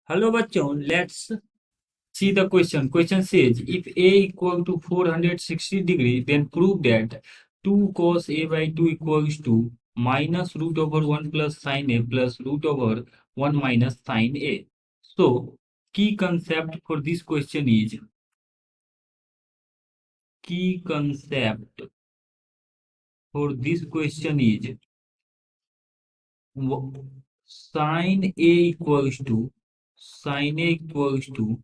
Hello bachon, let's see the question. Question says if a equal to 460 degree, then prove that 2 cos a by 2 equals to minus root over 1 plus sin a plus root over 1 minus sin a. So, key concept for this question is key concept for this question is sin a equals to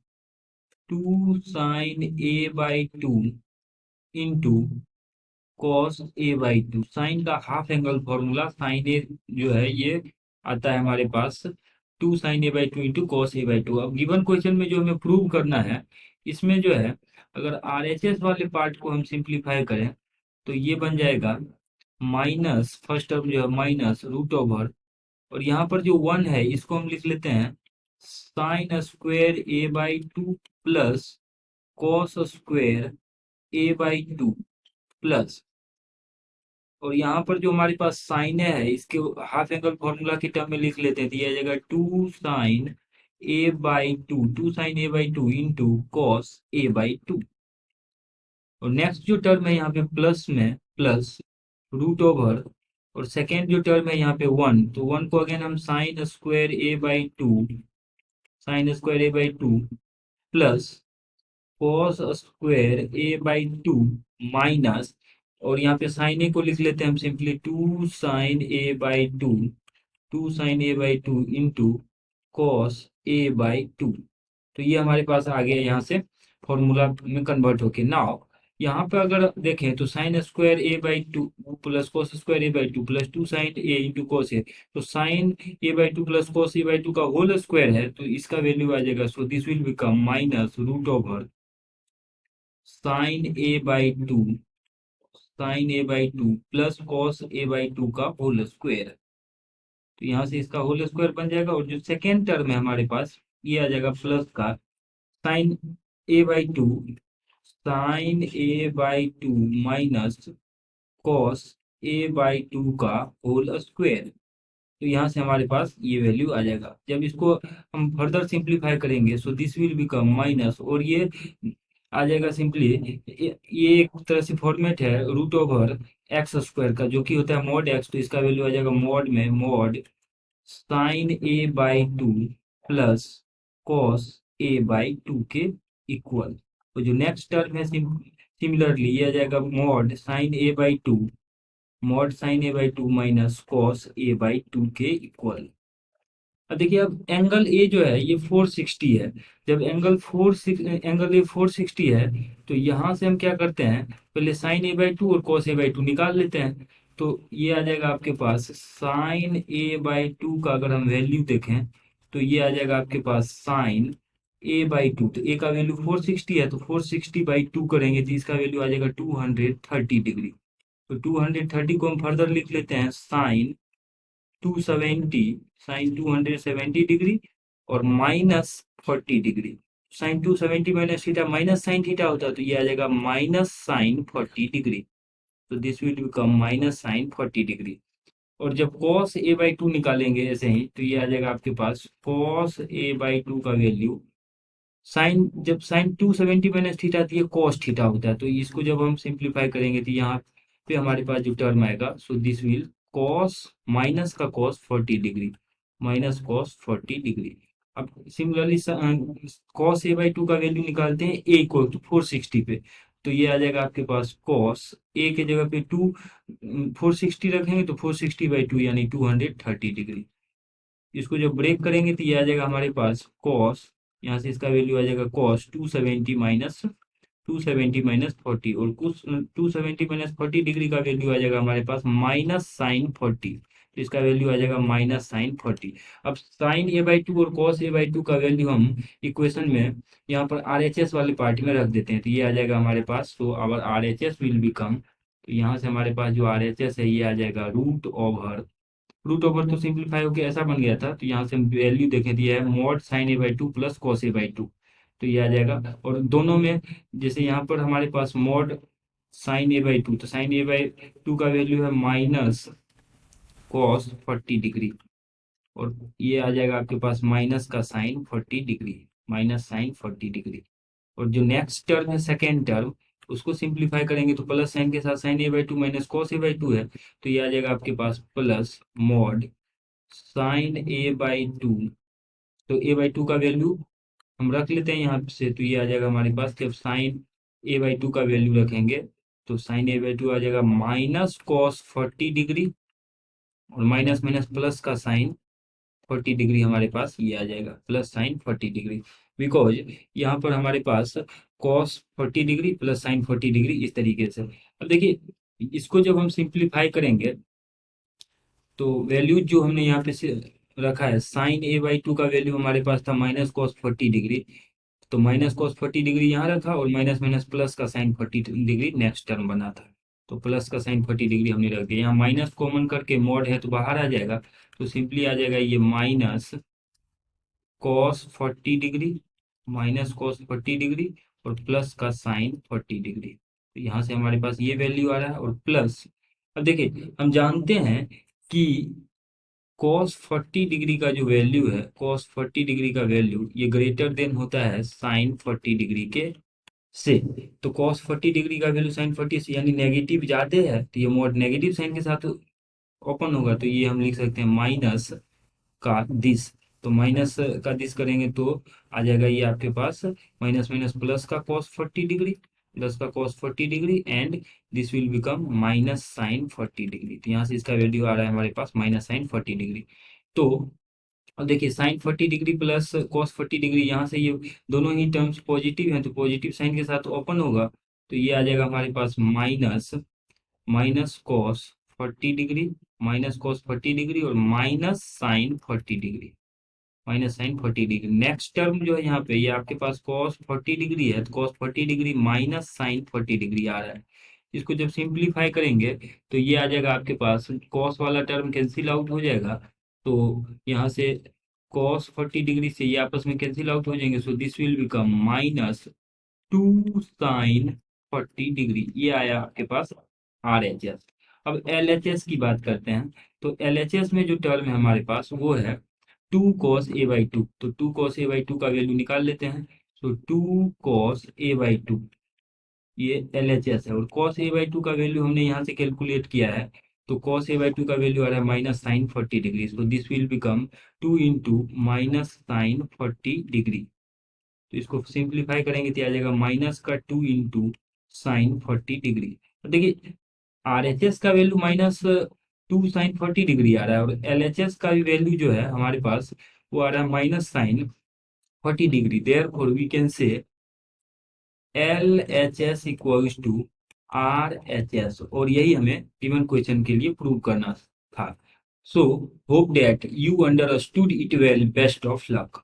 2 sin a by 2 into cos a by two. Sine का half angle formula sine a जो है ये आता है हमारे पास 2 sine A by two into cos A by two. अब given question में जो हमें प्रूव करना है, इसमें जो है अगर आर एच एस वाले पार्ट को हम सिंप्लीफाई करें तो ये बन जाएगा माइनस, फर्स्ट टर्म जो है माइनस रूट ओवर, और यहाँ पर जो 1 है इसको हम लिख लेते हैं sine square a by two plus cos square a by two plus, और यहाँ पर जो हमारे पास साइन है इसके हाफ एंगल फॉर्मूला की टर्म में लिख लेते हैं, तो ये आ जाएगा 2 sine A by two into cos A by two. और नेक्स्ट जो टर्म है यहाँ पे प्लस में प्लस रूट ओवर, और सेकेंड जो टर्म है यहाँ पे 1, तो 1 को अगेन हम sign square A by two plus cos square A by two minus, और यहाँ पे साइन ए को लिख लेते हैं हम simply 2 sine A by two into cos A by two. तो ये हमारे पास आ गया यहाँ से फॉर्मूला में कन्वर्ट होके। नाउ यहाँ पे अगर देखें तो sine square A by two plus cos square A by two plus 2 sine A into cos A, तो sine A by two plus cos A by two का होल स्क्वायर है तो इसका वैल्यू आ जाएगा, so this will become minus root over sine A by two plus cos A by two का whole square. तो यहाँ से इसका होल स्क्वायर बन जाएगा, और जो सेकेंड टर्म है हमारे पास ये आ जाएगा प्लस का sine A by two minus cos A by two का होल स्क्वायर। तो यहाँ से हमारे पास ये वैल्यू आ जाएगा। जब इसको हम फर्दर सिंप्लीफाई करेंगे सो दिस विल बिकम माइनस, और ये आ जाएगा सिंपली, ये एक तरह से फॉर्मेट है रूट ओवर एक्स स्क्वायर का जो कि होता है मॉड एक्स, तो इसका वैल्यू आ जाएगा मॉड में mod sine A by two plus cos A by to के इक्वल। तो जो नेक्स्ट टर्म है सिमिलरली ये आ जाएगा mod sine A by two minus cos A by to के इक्वल। अब देखिए, अब एंगल ए जो है ये 460 है। जब एंगल ए 460 है तो यहाँ से हम क्या करते हैं, पहले साइन ए बाई टू और कॉस ए बाई टू निकाल लेते हैं। तो ये आ जाएगा आपके पास साइन ए बाई टू का अगर हम वैल्यू देखें तो ये आ जाएगा आपके पास साइन ए बाई टू, तो ए का वैल्यू 460 है तो 460 बाई टू करेंगे तो इसका वैल्यू आ जाएगा 230 डिग्री। तो 230 को हम फर्दर लिख लेते हैं साइन 270 डिग्री और minus 40 degree. Sine 270 minus theta minus sine theta होता है तो ये आ जाएगा माइनस साइन 40 डिग्री। तो this will become minus sine 40 degree. और जब cos a बाई टू निकालेंगे ऐसे ही तो ये आ जाएगा आपके पास cos a बाई टू का वैल्यू जब साइन 270 माइनस थीटा आती है cos थीटा होता है, तो इसको जब हम सिंप्लीफाई करेंगे तो यहाँ पे हमारे पास जो टर्म आएगा so this will cos minus का cos 40 degree minus cos 40 degree. अब similarly cos a by two का वैल्यू निकालते हैं a को तो 460 पे, तो ये आ जाएगा आपके पास cos a के जगह पे 460 रखेंगे तो 460 बाई टू यानी 230 डिग्री। इसको जब ब्रेक करेंगे तो ये आ जाएगा हमारे पास cos, यहाँ से इसका वैल्यू आ जाएगा cos 270 माइनस 40, और कुछ 270 माइनस 40 डिग्री का वैल्यू आ जाएगा हमारे पास माइनस साइन 40, तो इसका वैल्यू आ जाएगा माइनस साइन 40। अब साइन ए बाई टू और कॉस ए बाई टू का वैल्यू हम इक्वेशन में यहाँ पर आर एच एस वाले पार्ट में रख देते हैं, तो ये आ जाएगा हमारे पास, तो our R H S will become, तो यहाँ से हमारे पास जो आर एच एस है ये आ जाएगा रूट ओवर तो सिंप्लीफाई होकर ऐसा बन गया था, तो यहाँ से हम वैल्यू देखे दिया है mod sine A by two plus cos A by two, तो ये आ जाएगा। और दोनों में जैसे यहाँ पर हमारे पास mod sine A by two, तो साइन ए बाई टू का वैल्यू है माइनस कॉस 40 डिग्री, और ये आ जाएगा आपके पास माइनस का sine 40 degree, minus sine 40 degree. और जो नेक्स्ट टर्म है सेकेंड टर्म, उसको सिंप्लीफाई करेंगे तो प्लस साइन के साथ sine A by two minus cos A by two है, तो ये आ जाएगा आपके पास plus mod sine A by two. तो ए बाई टू का वैल्यू हम रख लेते हैं यहाँ से, तो ये आ जाएगा हमारे पास, जब साइन ए बाई टू का वैल्यू रखेंगे तो साइन ए बाई टू आ जाएगा माइनस कॉस 40 डिग्री, और माइनस माइनस प्लस का साइन 40 डिग्री हमारे पास ये आ जाएगा, प्लस साइन 40 डिग्री। बिकॉज यहाँ पर हमारे पास cos 40 degree plus sine 40 degree इस तरीके से। अब देखिए इसको जब हम सिंप्लीफाई करेंगे तो वैल्यू जो हमने यहाँ पे से रखा है, साइन ए बाई टू का वैल्यू हमारे पास था माइनस कॉस 40 डिग्री, तो माइनस कॉस 40 डिग्री यहाँ रखा और माइनस माइनस प्लस का साइन 40 डिग्री नेक्स्ट टर्म बना था, तो प्लस का साइन 40 डिग्री हमने रख दिया। यहाँ माइनस कॉमन करके मॉड है तो बाहर आ जाएगा, तो सिंपली आ जाएगा ये minus cos 40 degree, minus cos 40 degree और प्लस का साइन 40 डिग्री। तो यहाँ से हमारे पास ये वैल्यू आ रहा है, और प्लस अब देखिए हम जानते हैं कि कॉस 40 डिग्री का जो वैल्यू है, कॉस 40 डिग्री का वैल्यू ये ग्रेटर देन होता है साइन 40 डिग्री के से। तो कॉस 40 डिग्री का वैल्यू साइन 40 से, यानी नेगेटिव ज्यादा है तो ये मोड नेगेटिव साइन के साथ ओपन होगा, तो ये हम लिख सकते हैं माइनस का दिस। तो माइनस का दिस करेंगे तो आ जाएगा ये आपके पास माइनस माइनस प्लस का कॉस 40 डिग्री, प्लस का cos 40 degree and this will become minus sine 40 degree. तो यहाँ से इसका वैल्यू आ रहा है हमारे पास माइनस साइन 40 डिग्री। तो अब देखिए sine 40 degree plus cos 40 degree, यहाँ से ये दोनों ही टर्म्स पॉजिटिव हैं तो पॉजिटिव साइन के साथ ओपन होगा, तो ये आ जाएगा हमारे पास minus minus cos 40 degree, minus cos 40 degree और minus sine 40 degree, minus sine 40 degree. Next term जो है यहाँ पे ये आपके पास कॉस 40 डिग्री है, तो cos 40 degree minus sine 40 degree आ रहा है। इसको जब सिंप्लीफाई करेंगे तो ये आ जाएगा आपके पास, कॉस वाला टर्म कैंसिल आउट हो जाएगा, तो यहाँ से कॉस 40 डिग्री से ये आपस में कैंसिल आउट हो जाएंगे, so this will become minus 2 sine 40 degree. ये आया आपके पास आर एच एस। अब एल एच एस की बात करते हैं, तो एल एच एस में जो टर्म है हमारे पास वो है 2 cos a/2। तो 2 cos a/2 का वैल्यू निकाल लेते हैं, तो 2 cos a/2 ये एल एच एस है, और cos a/2 का वैल्यू हमने यहाँ से कैलकुलेट किया है, तो cos a/2 का वैल्यू आ रहा है माइनस साइन 40 डिग्री, तो this will become 2 into minus sine 40 degree. तो इसको सिंप्लीफाई करेंगे तो आ जाएगा माइनस का 2 इंटू साइन 40 डिग्री। तो देखिए आर एच एस का वैल्यू माइनस 2 साइन 40 डिग्री आ रहा है, और एल एच एस का भी वैल्यू जो है हमारे पास वो आ रहा है minus sine 40 degree. Therefore we can say L H S equals to R H S, और यही हमें गिवन क्वेश्चन के लिए प्रूव करना था। So hope that you understood it well, best of luck.